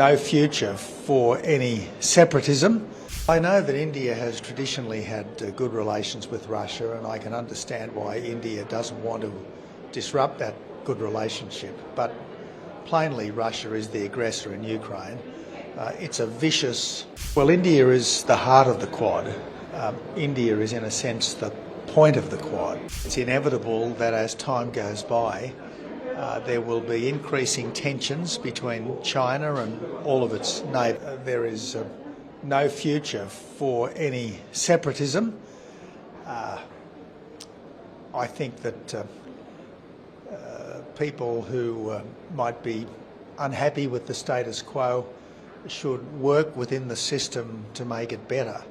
no future for any separatism. I know that India has traditionally had good relations with Russia, and I can understand why India doesn't want to disrupt that good relationship. But plainly, Russia is the aggressor in Ukraine. It's a vicious... Well, India is the heart of the Quad. India is, in a sense, the point of the Quad. It's inevitable that as time goes by, there will be increasing tensions between China and all of its neighbours. There is no future for any separatism. I think that people who might be unhappy with the status quo should work within the system to make it better,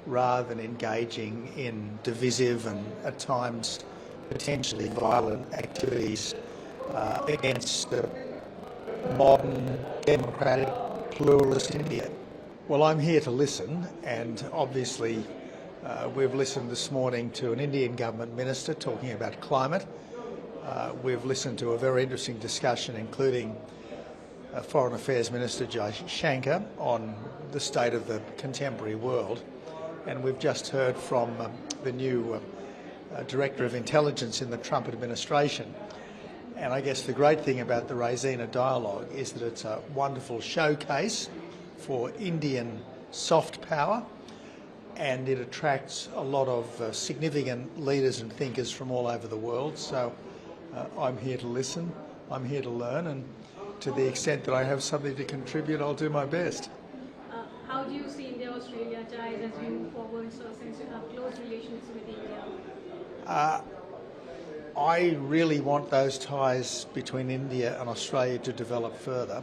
rather than engaging in divisive and at times potentially violent activities against modern, democratic, pluralist India. Well, I'm here to listen, and obviously we've listened this morning to an Indian government minister talking about climate. We've listened to a very interesting discussion, including Foreign Affairs Minister Jaishankar, on the state of the contemporary world. And we've just heard from the new Director of Intelligence in the Trump administration. And I guess the great thing about the Raisina dialogue is that it's a wonderful showcase for Indian soft power, and it attracts a lot of significant leaders and thinkers from all over the world. So I'm here to listen, I'm here to learn, and to the extent that I have something to contribute, I'll do my best. How do you see India-Australia ties as we move forward, so since you have close relations with India? I really want those ties between India and Australia to develop further.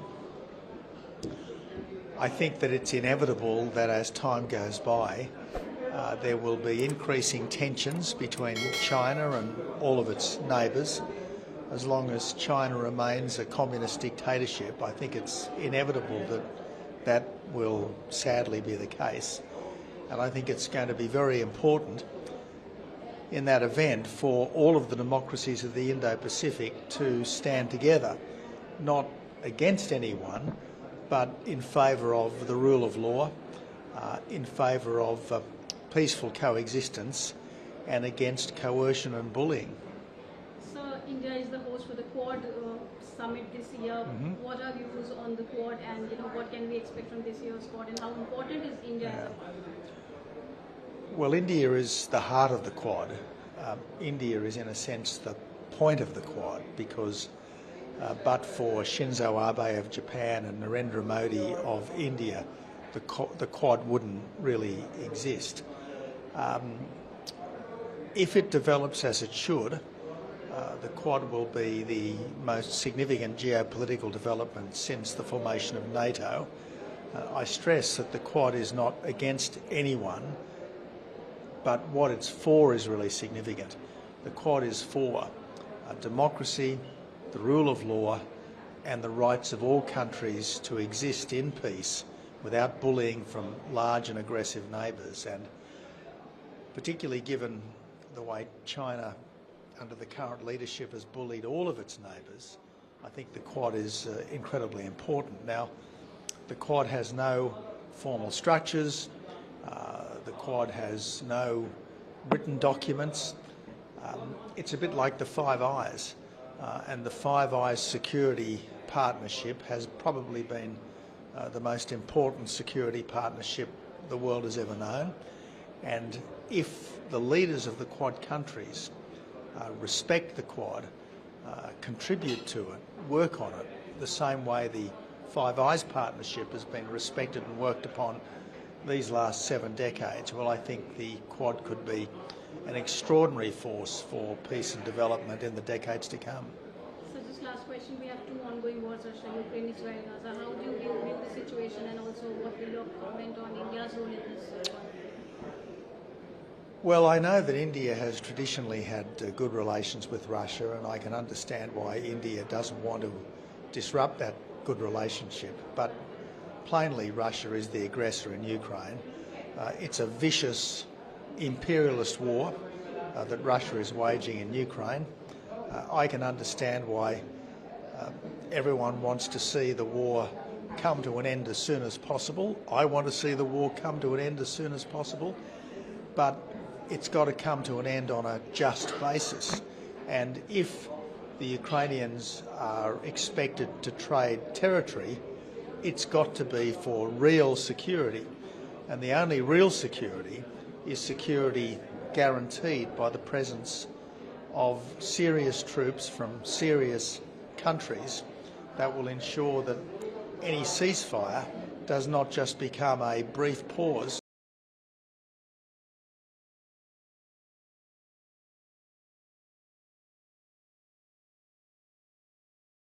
I think that it's inevitable that as time goes by, there will be increasing tensions between China and all of its neighbours. As long as China remains a communist dictatorship, I think it's inevitable that that will sadly be the case. And I think it's going to be very important in that event for all of the democracies of the Indo-Pacific to stand together, not against anyone, but in favour of the rule of law, in favour of peaceful coexistence, and against coercion and bullying. So India is the host for the Quad summit this year. What are your views on the Quad, and what can we expect from this year's Quad, and how important is India as a part? Well, India is the heart of the Quad. India is, in a sense, the point of the Quad, because but for Shinzo Abe of Japan and Narendra Modi of India, the Quad wouldn't really exist. If it develops as it should, the Quad will be the most significant geopolitical development since the formation of NATO. I stress that the Quad is not against anyone, but what it's for is really significant. The Quad is for democracy, the rule of law, and the rights of all countries to exist in peace without bullying from large and aggressive neighbours. And particularly given the way China, under the current leadership, has bullied all of its neighbours, I think the Quad is incredibly important. Now, the Quad has no formal structures. The Quad has no written documents. It's a bit like the Five Eyes, and the Five Eyes security partnership has probably been the most important security partnership the world has ever known. And if the leaders of the Quad countries respect the Quad, contribute to it, work on it, the same way the Five Eyes partnership has been respected and worked upon these last 7 decades, well, I think the Quad could be an extraordinary force for peace and development in the decades to come. So just last question, we have 2 ongoing wars, Russia, Ukraine, Israel, Gaza. How do you view the situation, and also what will your comment on India's role in this? Well, I know that India has traditionally had good relations with Russia, and I can understand why India doesn't want to disrupt that good relationship. But plainly, Russia is the aggressor in Ukraine. It's a vicious imperialist war that Russia is waging in Ukraine. I can understand why everyone wants to see the war come to an end as soon as possible. I want to see the war come to an end as soon as possible, but it's got to come to an end on a just basis. And if the Ukrainians are expected to trade territory, it's got to be for real security. And the only real security is security guaranteed by the presence of serious troops from serious countries that will ensure that any ceasefire does not just become a brief pause